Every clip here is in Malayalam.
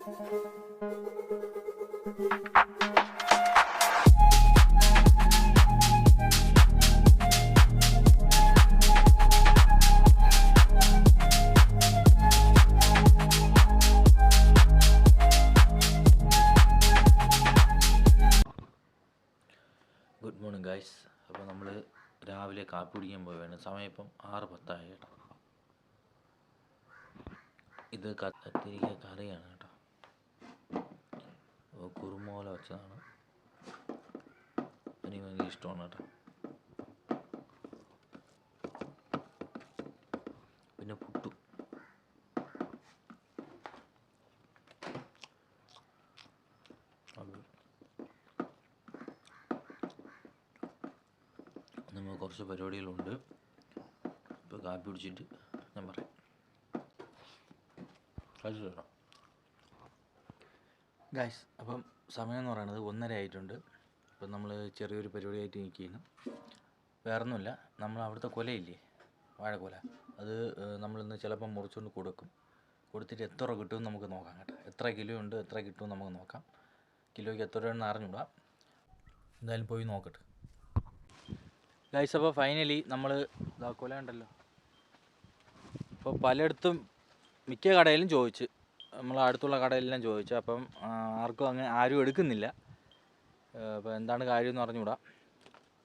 Good morning guys. അപ്പോൾ നമ്മൾ രാവിലെ കാപ്പി കുടിക്കാൻ പോവുകയാണ്. സമയം ഇപ്പം 6:10 കേട്ടോ. ഇത് കത്തിരിക്ക കറിയാണ് കേട്ടോ. കുറുമോല വെച്ചതാണ്. എനിക്ക് ഭയങ്കര ഇഷ്ടമാണ് കേട്ടോ. പിന്നെ പുട്ടു. നമ്മൾ കുറച്ച് പരിപാടികളുണ്ട്. ഇപ്പോൾ കാപ്പി കുടിച്ചിട്ട് ഞാൻ പറയാം. കഴിച്ചിട്ടോ ഗൈസ്. അപ്പം സമയം എന്ന് പറയുന്നത് 1:30 ആയിട്ടുണ്ട്. അപ്പം നമ്മൾ ചെറിയൊരു പരിപാടിയായിട്ട് നിൽക്കുകയാണ്. വേറൊന്നുമില്ല, നമ്മൾ അവിടുത്തെ കൊലയില്ലേ, വാഴക്കൊല, അത് നമ്മളിന്ന് ചിലപ്പം മുറിച്ചുകൊണ്ട് കൊടുത്തിട്ട് എത്ര രൂപ കിട്ടുമെന്ന് നമുക്ക് നോക്കാം കേട്ടോ. എത്ര കിലോ ഉണ്ട്, എത്ര കിട്ടുമെന്ന് നമുക്ക് നോക്കാം. കിലോയ്ക്ക് എത്ര രൂപയെന്ന് അറിഞ്ഞൂടാ. എന്തായാലും പോയി നോക്കട്ടെ ഗൈസ്. അപ്പോൾ ഫൈനലി നമ്മൾ കൊല ഉണ്ടല്ലോ. അപ്പോൾ പലയിടത്തും മിക്ക കടയിലും ചോദിച്ച്, നമ്മൾ അടുത്തുള്ള കടയിലെല്ലാം ചോദിച്ചു. അപ്പം ആരും എടുക്കുന്നില്ല. അപ്പോൾ എന്താണ് കാര്യമെന്ന് അറിഞ്ഞുകൂടാ.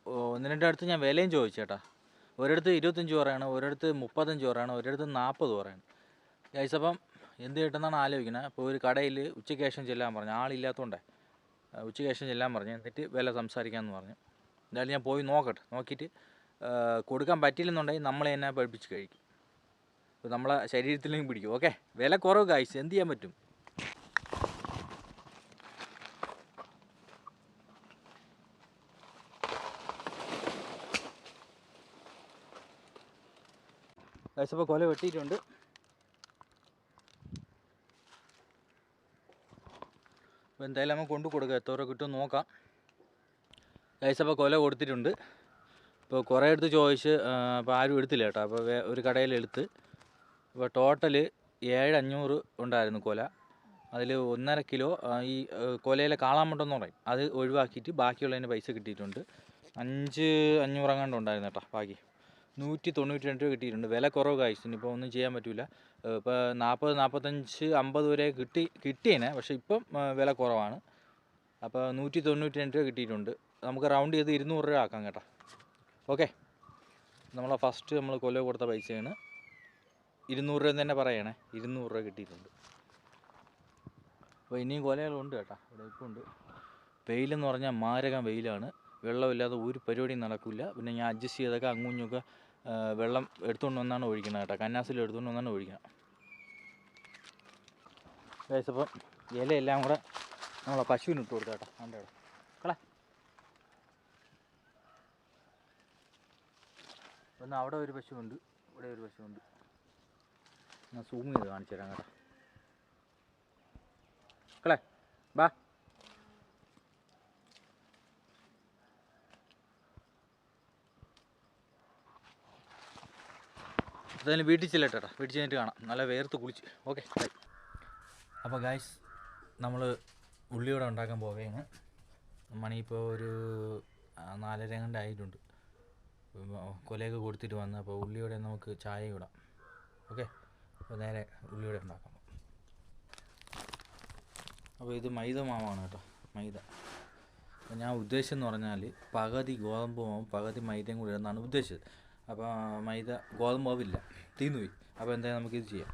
1-2 അടുത്ത് ഞാൻ വിലയും ചോദിച്ചു കേട്ടാ. ഒരിടത്ത് 25 പറയാണ്, ഒരിടത്ത് 35 പറയാണ്, ഒരിടത്ത് 40 പറയാണ് ഗൈസ്. അപ്പം എന്ത് കിട്ടുന്നതാണ് ആലോചിക്കുന്നത്. അപ്പോൾ ഒരു കടയിൽ ഉച്ചയ്ക്ക് ശേഷം ചെല്ലാൻ പറഞ്ഞു, ആളില്ലാത്തതുകൊണ്ടേ ഉച്ചയ്ക്ക് ശേഷം ചെല്ലാൻ പറഞ്ഞു. എന്നിട്ട് വില സംസാരിക്കാമെന്ന് പറഞ്ഞു. എന്തായാലും ഞാൻ പോയി നോക്കട്ടെ. നോക്കിയിട്ട് കൊടുക്കാൻ പറ്റില്ലെന്നുണ്ടെങ്കിൽ നമ്മളെ തന്നെ പഠിപ്പിച്ച് കഴിക്കും. അപ്പോൾ നമ്മളെ ശരീരത്തിലേക്ക് പിടിക്കും. ഓക്കെ, വില കുറവ് ഗൈസ്, എന്ത് ചെയ്യാൻ പറ്റും. ഗൈസ് അപ്പോൾ കൊല വെട്ടിയിട്ടുണ്ട്. അപ്പോൾ എന്തായാലും നമുക്ക് കൊണ്ടു കൊടുക്കാം. എത്ര രൂപ കിട്ടും നോക്കാം ഗൈസ്. അപ്പോൾ കൊല കൊടുത്തിട്ടുണ്ട്. ഇപ്പോൾ കുറേ എടുത്ത് ചോദിച്ച് അപ്പോൾ ആരും എടുത്തില്ല കേട്ടോ. അപ്പോൾ ഒരു കടയിൽ എടുത്ത്. അപ്പോൾ ടോട്ടൽ 7,500 ഉണ്ടായിരുന്നു കൊല. അതിൽ 1.5 കിലോ ഈ കൊലയിലെ കാളാമുണ്ടെന്ന് പറയും, അത് ഒഴിവാക്കിയിട്ട് ബാക്കിയുള്ളതിന് പൈസ കിട്ടിയിട്ടുണ്ട്. 5,500 അങ്ങാണ്ട് ഉണ്ടായിരുന്നു കേട്ടോ. ബാക്കി 192 രൂപ കിട്ടിയിട്ടുണ്ട്. വില കുറവ് കായ്ച്ചിന്, ഇപ്പോൾ ഒന്നും ചെയ്യാൻ പറ്റില്ല. ഇപ്പോൾ 40, 45, 50 വരെ കിട്ടിയേനെ. പക്ഷേ ഇപ്പം വില കുറവാണ്. അപ്പോൾ 192 രൂപ കിട്ടിയിട്ടുണ്ട്. നമുക്ക് റൗണ്ട് ചെയ്ത് 200 രൂപ ആക്കാം കേട്ടോ. ഓക്കെ, നമ്മളെ ഫസ്റ്റ് നമ്മൾ കൊല കൊടുത്ത പൈസയാണ്. 200 രൂപ തന്നെ പറയണേ. 200 രൂപ കിട്ടിയിട്ടുണ്ട്. അപ്പോൾ ഇനിയും കൊലകളുണ്ട് കേട്ടോ. ഇവിടെ ഇപ്പോൾ ഉണ്ട്. വെയിലെന്ന് പറഞ്ഞാൽ മാരകം വെയിലാണ്. വെള്ളമില്ലാതെ ഒരു പരിപാടിയും നടക്കില്ല. പിന്നെ ഞാൻ അഡ്ജസ്റ്റ് ചെയ്തൊക്കെ അങ്ങുഞ്ഞൊക്കെ വെള്ളം എടുത്തുകൊണ്ട് വന്നാണ് ഒഴിക്കുന്നത് കേട്ടോ. കന്നാസിൽ എടുത്തുകൊണ്ട് വന്നാണ് ഒഴിക്കുന്നത് ഗൈസ്. അപ്പം ഇലയെല്ലാം കൂടെ നമ്മളെ പശുവിന് ഇട്ട് കൊടുക്കാം കേട്ടോ. അതിൻ്റെ അവിടെ കളെ ഒന്ന്, അവിടെ ഒരു പശുവുണ്ട്, ഇവിടെ ഒരു പശുവുണ്ട്. ഞാൻ സൂം ചെയ്ത് കാണിച്ചു തരാം കേട്ടോ. കളെ ബാ. എന്തായാലും വീട്ടിൽ ചെല്ലട്ടെ. വീട്ടിൽ ചെന്നിട്ട് കാണാം. നല്ല വേർത്ത് കുളിച്ച്. ഓക്കെ. അപ്പോൾ ഗൈസ്, നമ്മൾ ഉള്ളിയോടെ ഉണ്ടാക്കാൻ പോവുകയാണ്. മണി ഇപ്പോൾ ഒരു 4:30 കണ്ട് ആയിട്ടുണ്ട്. കൊലയൊക്കെ കൊടുത്തിട്ട് വന്ന്. അപ്പോൾ ഉള്ളിയോടെ നമുക്ക് ചായ ഇടാം. ഓക്കെ, അപ്പോൾ നേരെ ഉള്ളിയോടെ ഉണ്ടാക്കാം. അപ്പോൾ ഇത് മൈദ മാവാണ് കേട്ടോ. മൈദ. അപ്പോൾ ഞാൻ ഉദ്ദേശിച്ചെന്ന് പറഞ്ഞാൽ പകുതി ഗോതമ്പ് മാവും പകുതി മൈദയും കൂടി ഇടുന്നതാണ് ഉദ്ദേശിച്ചത്. അപ്പോൾ മൈദ ഗോതമ്പ് മാവില്ല, തീർന്നുപോയി. അപ്പോൾ എന്തായാലും നമുക്കിത് ചെയ്യാം.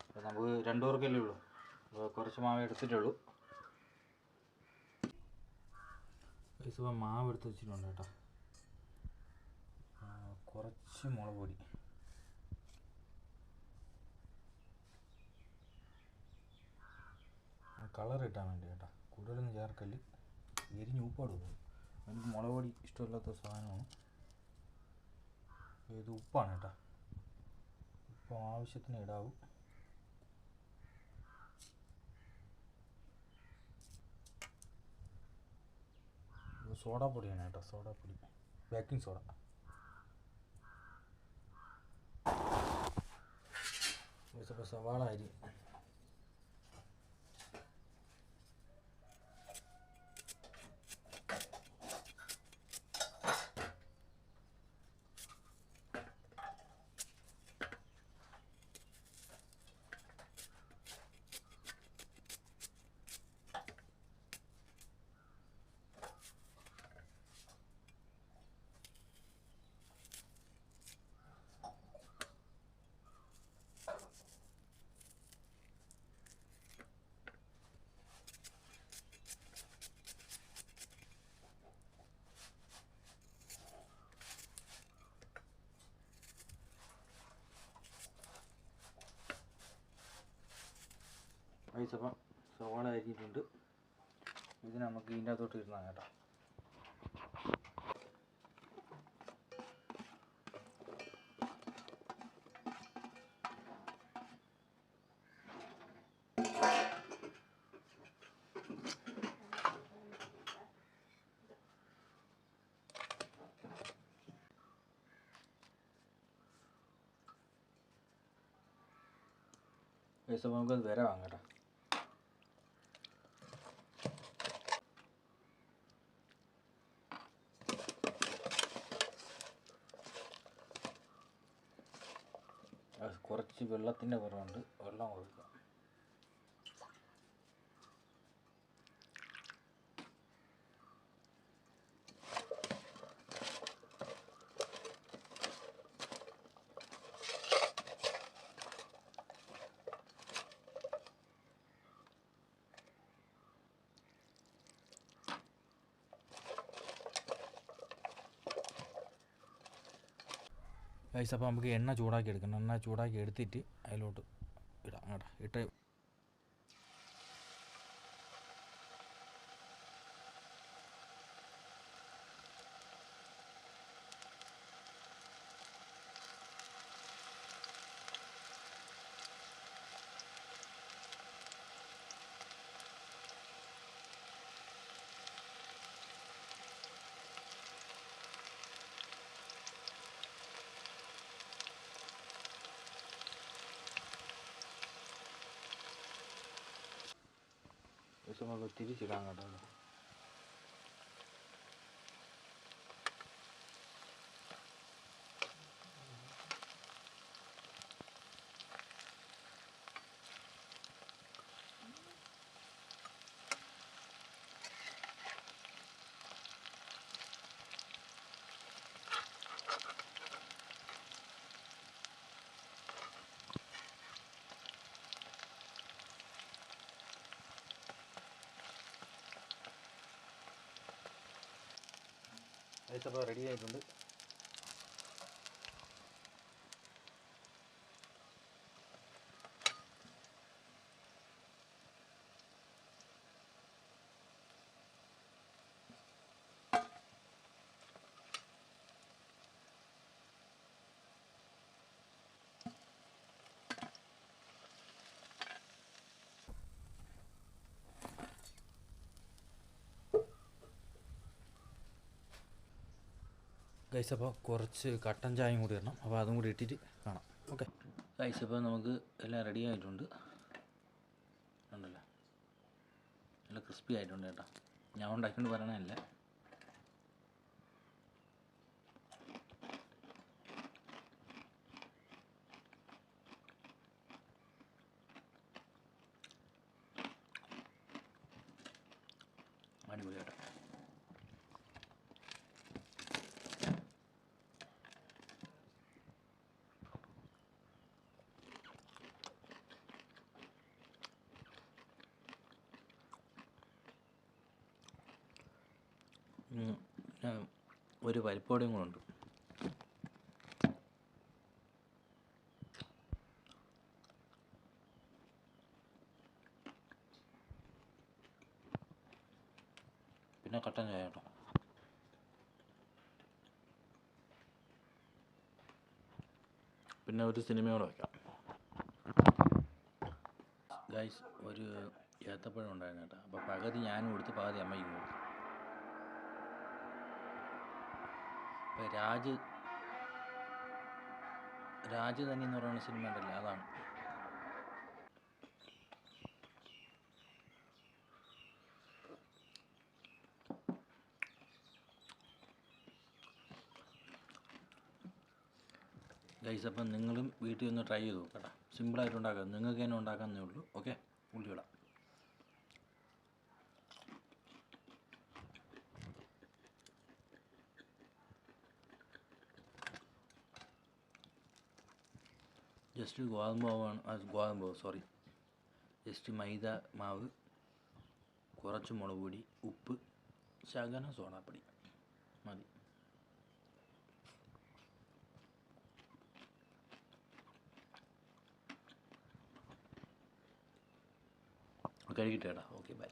അപ്പോൾ നമുക്ക് 2 പേർക്കല്ലേ ഉള്ളൂ. അപ്പോൾ കുറച്ച് മാവ് എടുത്തിട്ടുള്ളൂ. ഇപ്പോൾ മാവ് എടുത്ത് വെച്ചിട്ടുണ്ട് കേട്ടോ. കുറച്ച് മുളക് പൊടി, കളർ കിട്ടാൻ വേണ്ടി കേട്ടോ. കൂടുതലൊന്നും ചേർക്കല്, എരിഞ്ഞ് ഉപ്പാട് പോകും. എനിക്ക് മുളക് പൊടി ഇഷ്ടമില്ലാത്ത സാധനമാണ്. ഇത് ഉപ്പാണ് കേട്ടോ. ഉപ്പ് ആവശ്യത്തിന് ഇടാവും. സോഡാപ്പൊടിയാണ് കേട്ടോ, സോഡാപ്പൊടി, ബേക്കിംഗ് സോഡ. ഇപ്പോൾ സവാള അരി അപ്പം സവാള അരിഞ്ഞിട്ടുണ്ട്. ഇത് നമുക്ക് ഇതിൻ്റെ അകത്തോട്ട് ഇടണം കേട്ടോ. അപ്പോൾ നമുക്കത് വരവാം കേട്ടോ. കുറച്ച് വെള്ളത്തിൻ്റെ കുറവുണ്ട്, വെള്ളം ഒഴിക്കുക. ഗൈസ്, അപ്പോൾ നമുക്ക് എണ്ണ ചൂടാക്കി എടുക്കണം. എണ്ണ ചൂടാക്കി എടുത്തിട്ട് അതിലോട്ട് ഇടാം കേട്ടോ. ഇട്ട് നമുക്ക് തിരിച്ചിടാം കേട്ടോ. അപ്പോൾ റെഡി ആയിട്ടുണ്ട്. ഗൈസ്, അപ്പോൾ കുറച്ച് കട്ടൻ ചായയും കൂടി ഇടണം. അപ്പോൾ അതും കൂടി ഇട്ടിട്ട് കാണാം. ഓക്കെ ഗൈസ്, അപ്പോൾ നമുക്ക് എല്ലാം റെഡി ആയിട്ടുണ്ട്. ഉണ്ടല്ലോ, നല്ല ക്രിസ്പി ആയിട്ടുണ്ട് കേട്ടോ. ഞാൻ ഉണ്ടാക്കിക്കൊണ്ട് പറയണതല്ല. അടിപൊളി കേട്ടോ. ഒരു പരിപ്പോടെയും കൂടെ ഉണ്ട്. പിന്നെ കട്ടൻ ചായ കേട്ടോ. പിന്നെ ഒരു സിനിമയോടെ വയ്ക്കാം. ഗൈസ്, ഒരു ഏത്തപ്പഴം ഉണ്ടായിരുന്നു കേട്ടോ. അപ്പോൾ പകുതി ഞാനും കൊടുത്ത് പകുതി അമ്മയ്ക്കും കൊടുത്തു. ഇപ്പോൾ രാജധാനി എന്ന് പറയുന്ന സിനിമ ഉണ്ടല്ലോ, അതാണ്. ഗൈസ്, അപ്പം നിങ്ങളും വീട്ടിൽ ഒന്ന് ട്രൈ ചെയ്ത് നോക്കട്ടെ. സിമ്പിളായിട്ട് ഉണ്ടാക്കാം, നിങ്ങൾക്ക് തന്നെ ഉണ്ടാക്കാമെന്നേ ഉള്ളൂ. ഓക്കെ, ഉള്ളിവിടാം. ജസ്റ്റ് ജസ്റ്റ് മൈദ മാവ്, കുറച്ച് മുളക് പൊടി, ഉപ്പ്, ശകലം സോഡാപ്പൊടി മതി. കഴിക്കട്ടെ. Okay, by.